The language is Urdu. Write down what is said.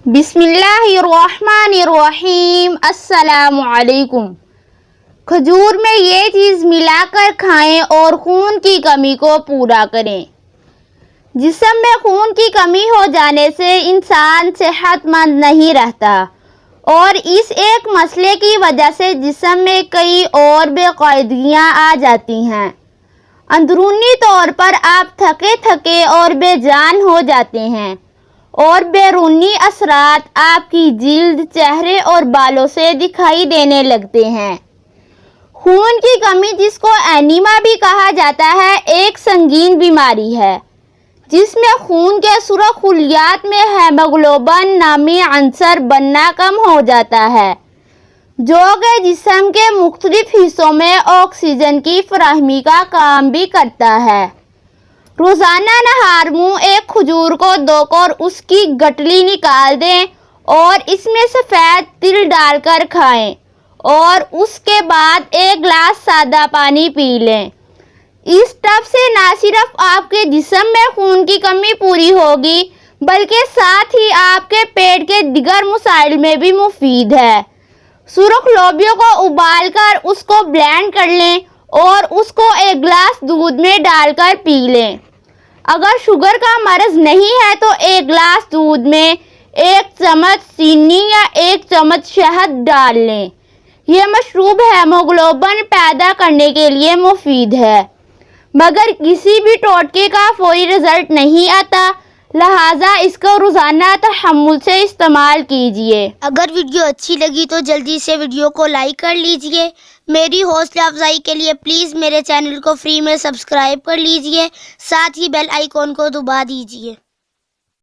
بسم اللہ الرحمن الرحیم۔ السلام علیکم۔ کھجور میں یہ چیز ملا کر کھائیں اور خون کی کمی کو پورا کریں۔ جسم میں خون کی کمی ہو جانے سے انسان صحت مند نہیں رہتا اور اس ایک مسئلے کی وجہ سے جسم میں کئی اور بے قاعدگیاں آ جاتی ہیں۔ اندرونی طور پر آپ تھکے تھکے اور بے جان ہو جاتے ہیں اور بیرونی اثرات آپ کی جلد، چہرے اور بالوں سے دکھائی دینے لگتے ہیں۔ خون کی کمی، جس کو اینیمیا بھی کہا جاتا ہے، ایک سنگین بیماری ہے جس میں خون کے سرخ خلیات میں ہیموگلوبن نامی عنصر بننا کم ہو جاتا ہے، جو کہ جسم کے مختلف حصوں میں آکسیجن کی فراہمی کا کام بھی کرتا ہے۔ روزانہ نہار منہ ایک کھجور کو دھو کر اس کی گٹلی نکال دیں اور اس میں سفید تل ڈال کر کھائیں اور اس کے بعد ایک گلاس سادہ پانی پی لیں۔ اس ٹب سے نہ صرف آپ کے جسم میں خون کی کمی پوری ہوگی بلکہ ساتھ ہی آپ کے پیٹ کے دیگر مسائل میں بھی مفید ہے۔ سرخ لوبیوں کو ابال کر اس کو بلینڈ کر لیں اور اس کو ایک گلاس دودھ میں ڈال کر پی لیں۔ اگر شوگر کا مرض نہیں ہے تو ایک گلاس دودھ میں 1 چمچ چینی یا 1 چمچ شہد ڈال لیں۔ یہ مشروب ہیموگلوبن پیدا کرنے کے لیے مفید ہے، مگر کسی بھی ٹوٹکے کا فوری رزلٹ نہیں آتا، لہٰذا اس کو روزانہ تحمل سے استعمال کیجیے۔ اگر ویڈیو اچھی لگی تو جلدی سے ویڈیو کو لائک کر لیجئے۔ میری حوصلہ افزائی کے لیے پلیز میرے چینل کو فری میں سبسکرائب کر لیجئے، ساتھ ہی بیل آئیکن کو دبا دیجئے۔